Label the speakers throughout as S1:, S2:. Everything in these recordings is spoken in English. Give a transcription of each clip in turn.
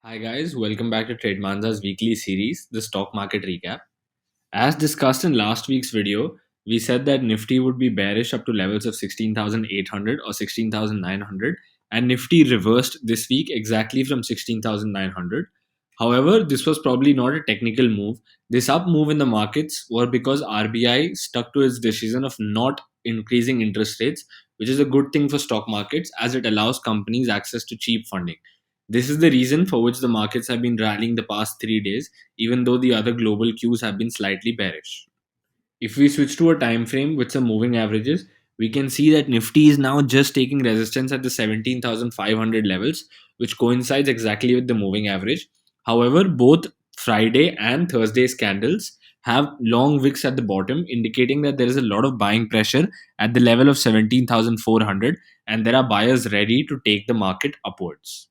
S1: Hi guys, welcome back to Trade Manza's weekly series, the stock market recap. As discussed in last week's video, we said that Nifty would be bearish up to levels of 16,800 or 16,900, and Nifty reversed this week exactly from 16,900. However, this was probably not a technical move. This up move in the markets were because RBI stuck to its decision of not increasing interest rates, which is a good thing for stock markets as it allows companies access to cheap funding. This is the reason for which the markets have been rallying the past 3 days, even though the other global cues have been slightly bearish. If we switch to a time frame with some moving averages, we can see that Nifty is now just taking resistance at the 17,500 levels, which coincides exactly with the moving average. However, both Friday and Thursday's candles have long wicks at the bottom, indicating that there is a lot of buying pressure at the level of 17,400, and there are buyers ready to take the market upwards.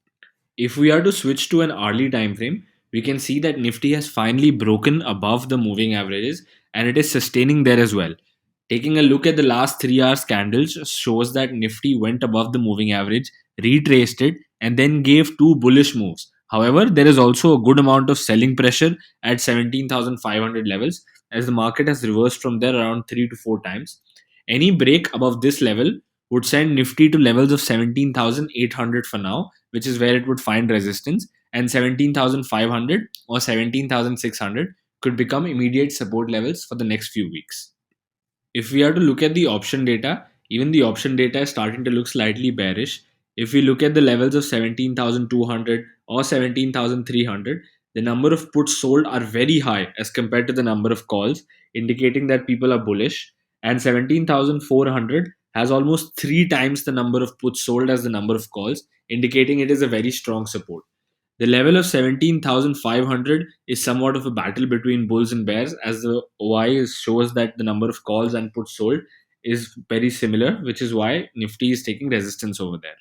S1: If we are to switch to an hourly time frame, we can see that Nifty has finally broken above the moving averages and it is sustaining there as well. Taking a look at the last 3 hours candles shows that Nifty went above the moving average, retraced it, and then gave two bullish moves. However, there is also a good amount of selling pressure at 17,500 levels as the market has reversed from there around 3 to 4 times. Any break above this level would send Nifty to levels of 17,800 for now, which is where it would find resistance, and 17,500 or 17,600 could become immediate support levels for the next few weeks. If we are to look at the option data, even the option data is starting to look slightly bearish. If we look at the levels of 17,200 or 17,300, the number of puts sold are very high as compared to the number of calls, indicating that people are bullish. And 17,400 has almost three times the number of puts sold as the number of calls, indicating it is a very strong support. The level of 17,500 is somewhat of a battle between bulls and bears, as the OI shows that the number of calls and puts sold is very similar, which is why Nifty is taking resistance over there.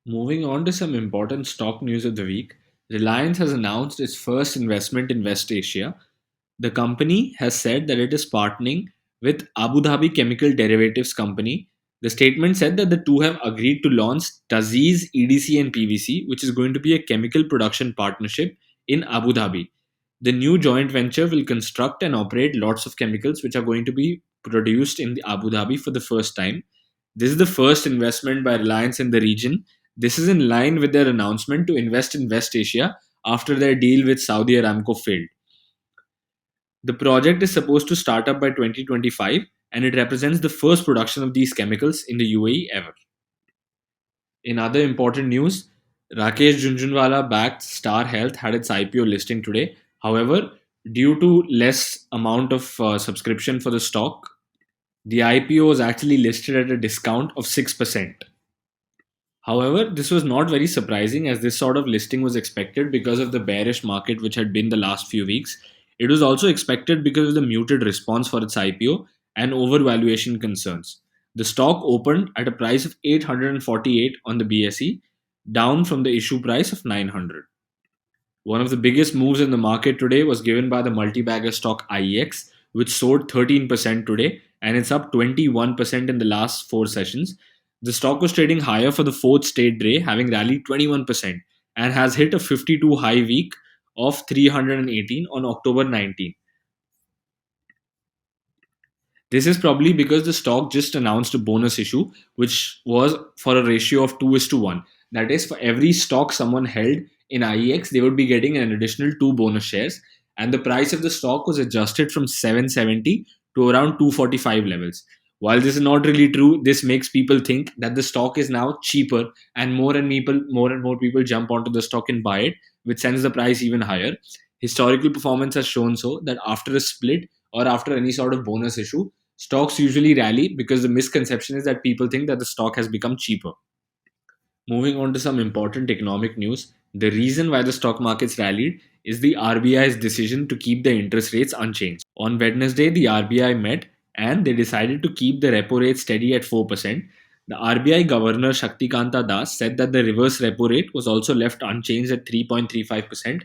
S1: Moving on to some important stock news of the week, Reliance has announced its first investment in West Asia. The company has said that it is partnering with Abu Dhabi Chemical Derivatives Company. The statement said that the two have agreed to launch Taziz EDC and PVC, which is going to be a chemical production partnership in Abu Dhabi. The new joint venture will construct and operate lots of chemicals which are going to be produced in the Abu Dhabi for the first time. This is the first investment by Reliance in the region. This is in line with their announcement to invest in West Asia after their deal with Saudi Aramco failed. The project is supposed to start up by 2025 and it represents the first production of these chemicals in the UAE ever. In other important news, Rakesh Junjunwala backed Star Health had its IPO listing today. However, due to less amount of subscription for the stock, the IPO was actually listed at a discount of 6%. However, this was not very surprising as this sort of listing was expected because of the bearish market which had been the last few weeks. It was also expected because of the muted response for its IPO and overvaluation concerns. The stock opened at a price of 848 on the BSE, down from the issue price of 900. One of the biggest moves in the market today was given by the multi-bagger stock IEX, which soared 13% today and it's up 21% in the last four sessions. The stock was trading higher for the fourth straight day, having rallied 21% and has hit a 52 high week of 318 on October 19. This is probably because the stock just announced a bonus issue, which was for a ratio of 2 is to 1. That is, for every stock someone held in IEX, they would be getting an additional 2 bonus shares. And the price of the stock was adjusted from 770 to around 245 levels. While this is not really true, this makes people think that the stock is now cheaper and more and more people jump onto the stock and buy it, which sends the price even higher. Historical performance has shown so that after a split or after any sort of bonus issue, stocks usually rally because the misconception is that people think that the stock has become cheaper. Moving on to some important economic news, the reason why the stock markets rallied is the RBI's decision to keep the interest rates unchanged. On Wednesday, the RBI met and they decided to keep the repo rate steady at 4%. The RBI Governor Shaktikanta Das said that the reverse repo rate was also left unchanged at 3.35%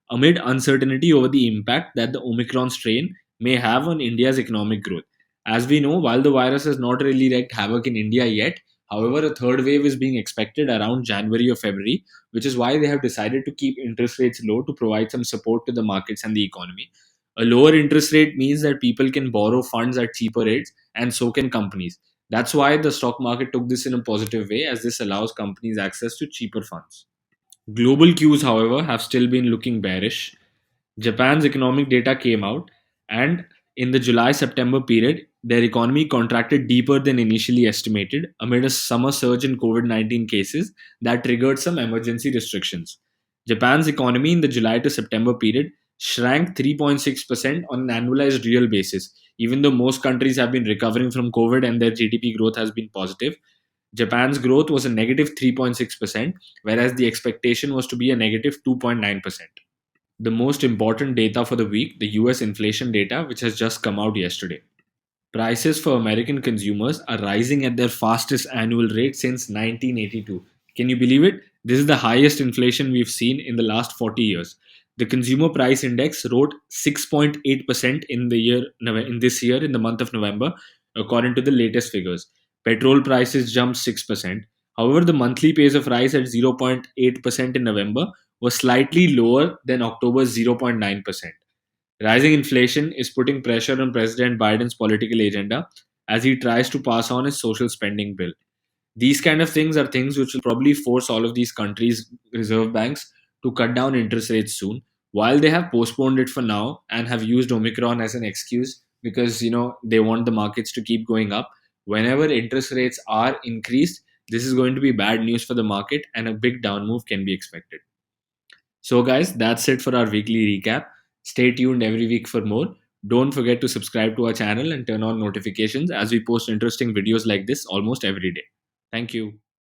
S1: amid uncertainty over the impact that the Omicron strain may have on India's economic growth. As we know, while the virus has not really wreaked havoc in India yet, However, a third wave is being expected around January or February, which is why they have decided to keep interest rates low to provide some support to the markets and the economy. A lower interest rate means that people can borrow funds at cheaper rates, and so can companies. That's why the stock market took this in a positive way, as this allows companies access to cheaper funds. Global cues, however, have still been looking bearish. Japan's economic data came out, and in the July September period, their economy contracted deeper than initially estimated amid a summer surge in COVID 19 cases that triggered some emergency restrictions. Japan's economy in the July to September period shrank 3.6% on an annualized real basis. Even though most countries have been recovering from COVID and their GDP growth has been positive, Japan's growth was a negative 3.6%, whereas the expectation was to be a negative 2.9%. The most important data for the week, the US inflation data, which has just come out yesterday. Prices for American consumers are rising at their fastest annual rate since 1982. Can you believe it? This is the highest inflation we've seen in the last 40 years. The consumer price index rose 6.8% in this year in the month of November, according to the latest figures. Petrol prices jumped 6%. However, the monthly pace of rise at 0.8% in November was slightly lower than October's 0.9%. Rising inflation is putting pressure on President Biden's political agenda as he tries to pass on his social spending bill. These kind of things are things which will probably force all of these countries' reserve banks to cut down interest rates soon. While they have postponed it for now and have used Omicron as an excuse because they want the markets to keep going up. Whenever interest rates are increased, this is going to be bad news for the market and a big down move can be expected. So, guys, that's it for our weekly recap. Stay tuned every week for more. Don't forget to subscribe to our channel and turn on notifications as we post interesting videos like this almost every day. Thank you.